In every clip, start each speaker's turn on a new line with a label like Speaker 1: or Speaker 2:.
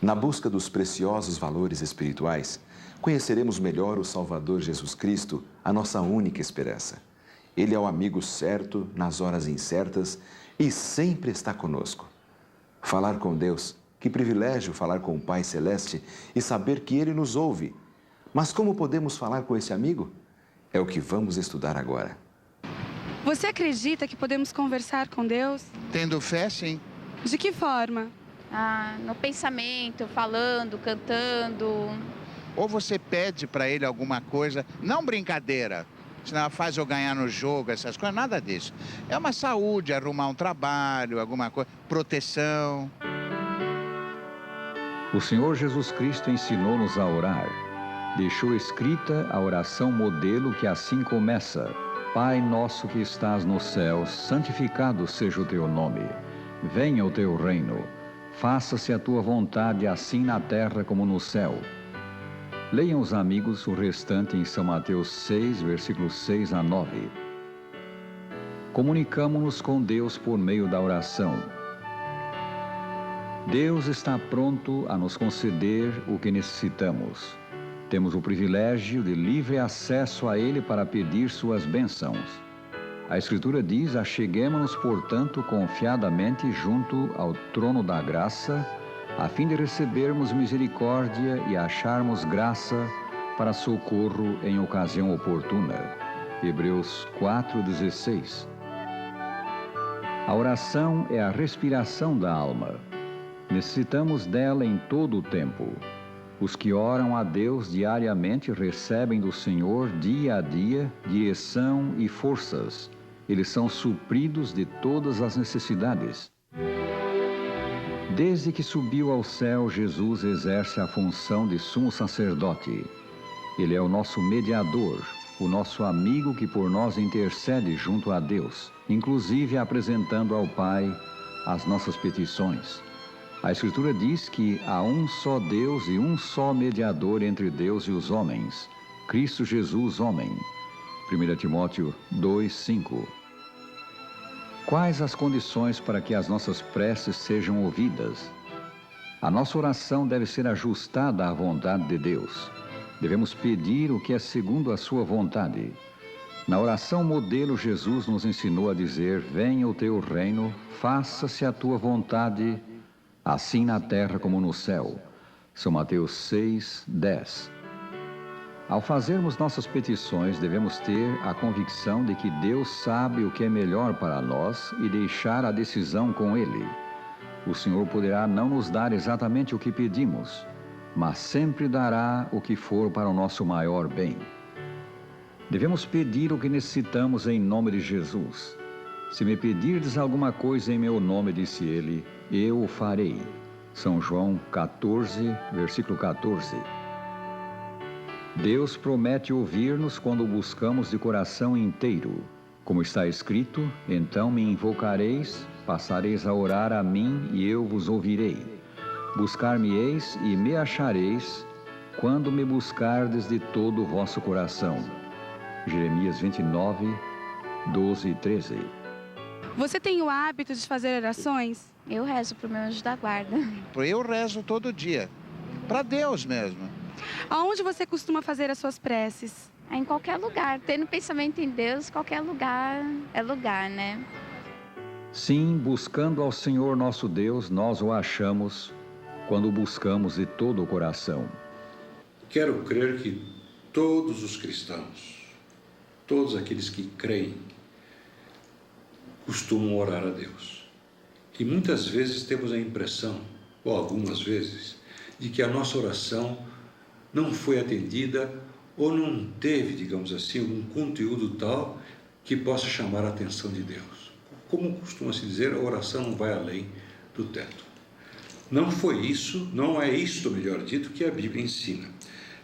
Speaker 1: Na busca dos preciosos valores espirituais, conheceremos melhor o Salvador Jesus Cristo, a nossa única esperança. Ele é o amigo certo nas horas incertas e sempre está conosco. Falar com Deus, que privilégio falar com o Pai Celeste e saber que Ele nos ouve. Mas como podemos falar com esse amigo? É o que vamos estudar agora.
Speaker 2: Você acredita que podemos conversar com Deus?
Speaker 3: Tendo fé, sim.
Speaker 2: De que forma?
Speaker 4: No pensamento, falando, cantando.
Speaker 3: Ou você pede para ele alguma coisa, não brincadeira, senão faz eu ganhar no jogo, essas coisas, nada disso. É uma saúde, arrumar um trabalho, alguma coisa, proteção.
Speaker 5: O Senhor Jesus Cristo ensinou-nos a orar. Deixou escrita a oração modelo que assim começa: Pai nosso que estás nos céus, santificado seja o teu nome. Venha o teu reino. Faça-se a tua vontade, assim na terra como no céu. Leiam os amigos o restante em São Mateus 6, versículos 6 a 9. Comunicamo-nos com Deus por meio da oração. Deus está pronto a nos conceder o que necessitamos. Temos o privilégio de livre acesso a Ele para pedir suas bênçãos. A Escritura diz: acheguemo-nos, portanto, confiadamente junto ao trono da graça, a fim de recebermos misericórdia e acharmos graça para socorro em ocasião oportuna. Hebreus 4,16. A oração é a respiração da alma. Necessitamos dela em todo o tempo. Os que oram a Deus diariamente recebem do Senhor, dia a dia, direção e forças. Eles são supridos de todas as necessidades. Desde que subiu ao céu, Jesus exerce a função de sumo sacerdote. Ele é o nosso mediador, o nosso amigo que por nós intercede junto a Deus, inclusive apresentando ao Pai as nossas petições. A Escritura diz que há um só Deus e um só mediador entre Deus e os homens, Cristo Jesus, homem. 1 Timóteo 2:5. Quais as condições para que as nossas preces sejam ouvidas? A nossa oração deve ser ajustada à vontade de Deus. Devemos pedir o que é segundo a sua vontade. Na oração modelo, Jesus nos ensinou a dizer: venha o teu reino, faça-se a tua vontade, assim na terra como no céu. São Mateus 6:10. Ao fazermos nossas petições, devemos ter a convicção de que Deus sabe o que é melhor para nós e deixar a decisão com Ele. O Senhor poderá não nos dar exatamente o que pedimos, mas sempre dará o que for para o nosso maior bem. Devemos pedir o que necessitamos em nome de Jesus. Se me pedirdes alguma coisa em meu nome, disse Ele, eu o farei. São João 14, versículo 14. Deus promete ouvir-nos quando o buscamos de coração inteiro. Como está escrito: então me invocareis, passareis a orar a mim e eu vos ouvirei. Buscar-me-eis e me achareis, quando me buscardes de todo o vosso coração. Jeremias 29, 12 e 13.
Speaker 2: Você tem o hábito de fazer orações?
Speaker 4: Eu rezo para o meu anjo da guarda.
Speaker 3: Eu rezo todo dia, para Deus mesmo.
Speaker 2: Aonde você costuma fazer as suas preces?
Speaker 4: Em qualquer lugar. Tendo pensamento em Deus, qualquer lugar é lugar, né?
Speaker 5: Sim, buscando ao Senhor nosso Deus, nós o achamos quando o buscamos de todo o coração.
Speaker 6: Quero crer que todos os cristãos, todos aqueles que creem, costumam orar a Deus. E muitas vezes temos a impressão, ou algumas vezes, de que a nossa oração não foi atendida ou não teve, digamos assim, um conteúdo tal que possa chamar a atenção de Deus. Como costuma-se dizer, a oração não vai além do teto. Não foi isso, não é isto, melhor dito, que a Bíblia ensina.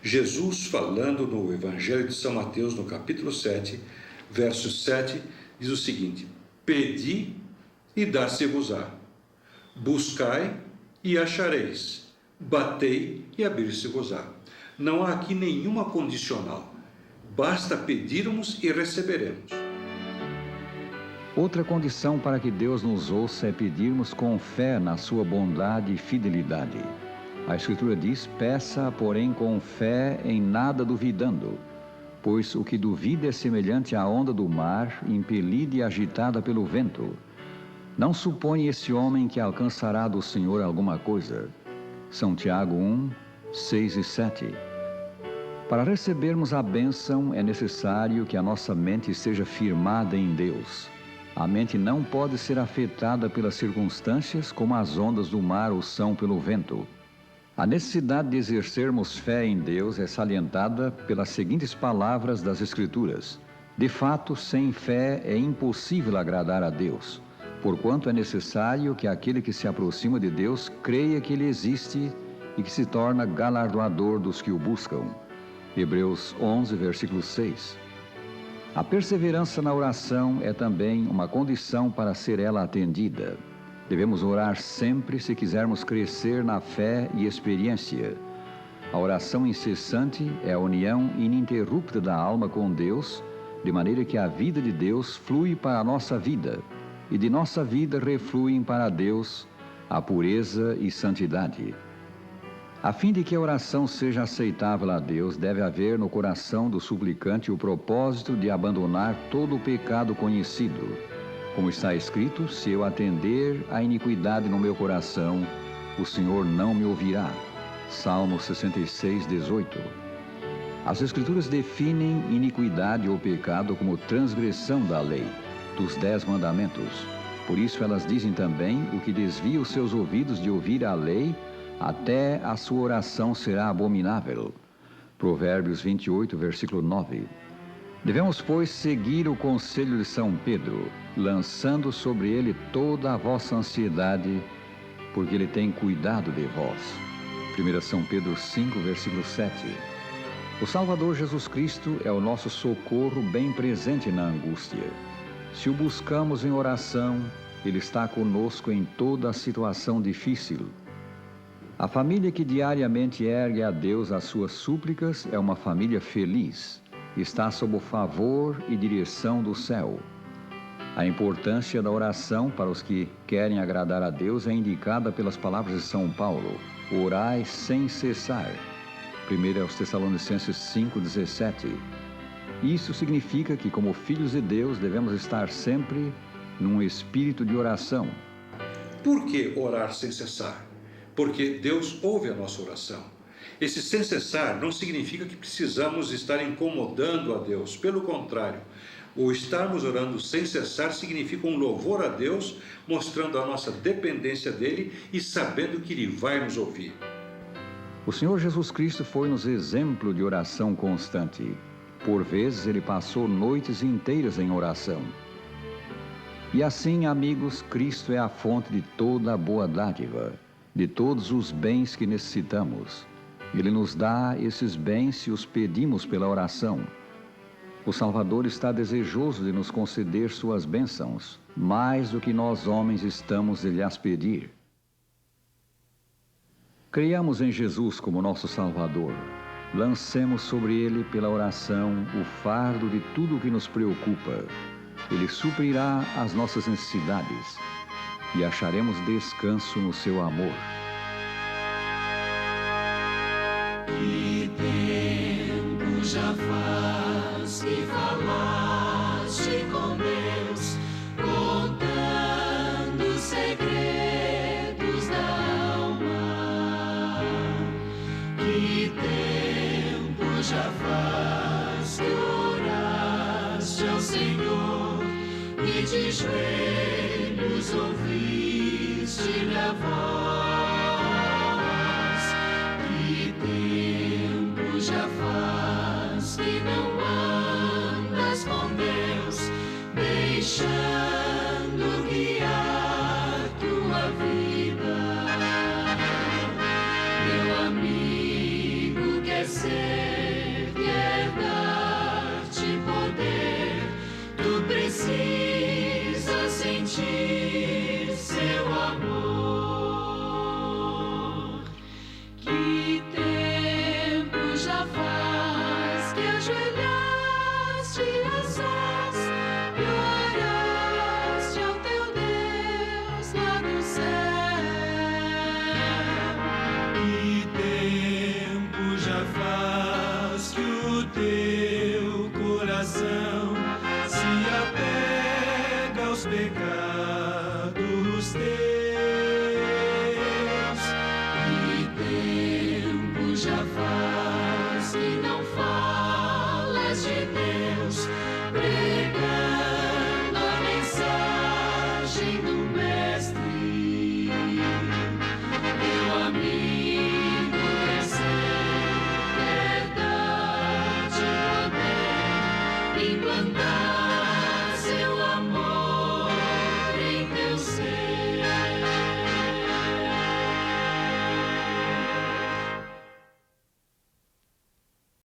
Speaker 6: Jesus, falando no Evangelho de São Mateus, no capítulo 7, verso 7, diz o seguinte: pedi e dar-se-vos-á, buscai e achareis, batei e abrir-se-vos-á. Não há aqui nenhuma condicional. Basta pedirmos e receberemos.
Speaker 5: Outra condição para que Deus nos ouça é pedirmos com fé na sua bondade e fidelidade. A Escritura diz: peça, porém, com fé, em nada duvidando, pois o que duvida é semelhante à onda do mar, impelida e agitada pelo vento. Não supõe esse homem que alcançará do Senhor alguma coisa. São Tiago 1, 6 e 7. Para recebermos a bênção, é necessário que a nossa mente esteja firmada em Deus. A mente não pode ser afetada pelas circunstâncias como as ondas do mar o são pelo vento. A necessidade de exercermos fé em Deus é salientada pelas seguintes palavras das Escrituras: de fato, sem fé é impossível agradar a Deus, porquanto é necessário que aquele que se aproxima de Deus creia que Ele existe e que se torna galardoador dos que o buscam. Hebreus 11, versículo 6. A perseverança na oração é também uma condição para ser ela atendida. Devemos orar sempre se quisermos crescer na fé e experiência. A oração incessante é a união ininterrupta da alma com Deus, de maneira que a vida de Deus flui para a nossa vida, e de nossa vida refluem para Deus a pureza e santidade. A fim de que a oração seja aceitável a Deus, deve haver no coração do suplicante o propósito de abandonar todo o pecado conhecido. Como está escrito: se eu atender à iniquidade no meu coração, o Senhor não me ouvirá. Salmo 66, 18. As Escrituras definem iniquidade ou pecado como transgressão da lei, dos 10 mandamentos. Por isso elas dizem também: o que desvia os seus ouvidos de ouvir a lei, até a sua oração será abominável. Provérbios 28, versículo 9. Devemos, pois, seguir o conselho de São Pedro, lançando sobre ele toda a vossa ansiedade, porque ele tem cuidado de vós. 1 São Pedro 5, versículo 7. O Salvador Jesus Cristo é o nosso socorro bem presente na angústia. Se o buscamos em oração, Ele está conosco em toda a situação difícil. A família que diariamente ergue a Deus as suas súplicas é uma família feliz. Está sob o favor e direção do céu. A importância da oração para os que querem agradar a Deus é indicada pelas palavras de São Paulo: orai sem cessar. 1 Tessalonicenses 5,17. Isso significa que, como filhos de Deus, devemos estar sempre num espírito de oração.
Speaker 6: Por que orar sem cessar? Porque Deus ouve a nossa oração. Esse sem cessar não significa que precisamos estar incomodando a Deus. Pelo contrário, o estarmos orando sem cessar significa um louvor a Deus, mostrando a nossa dependência dEle e sabendo que Ele vai nos ouvir.
Speaker 5: O Senhor Jesus Cristo foi-nos exemplo de oração constante. Por vezes, Ele passou noites inteiras em oração. E assim, amigos, Cristo é a fonte de toda a boa dádiva, de todos os bens que necessitamos. Ele nos dá esses bens se os pedimos pela oração. O Salvador está desejoso de nos conceder suas bênçãos, mais do que nós homens estamos de lhes pedir. Creiamos em Jesus como nosso Salvador. Lancemos sobre Ele, pela oração, o fardo de tudo o que nos preocupa. Ele suprirá as nossas necessidades e acharemos descanso no seu amor.
Speaker 7: Que tempo já faz que falaste com Deus, contando segredos da alma. Que tempo já faz que oraste ao Senhor e de joelhos ouviste-lhe a voz. Que tempo já faz que não andas com Deus, deixando guiar tua vida. Meu amigo, quer ser, quer dar-te poder, tu precisas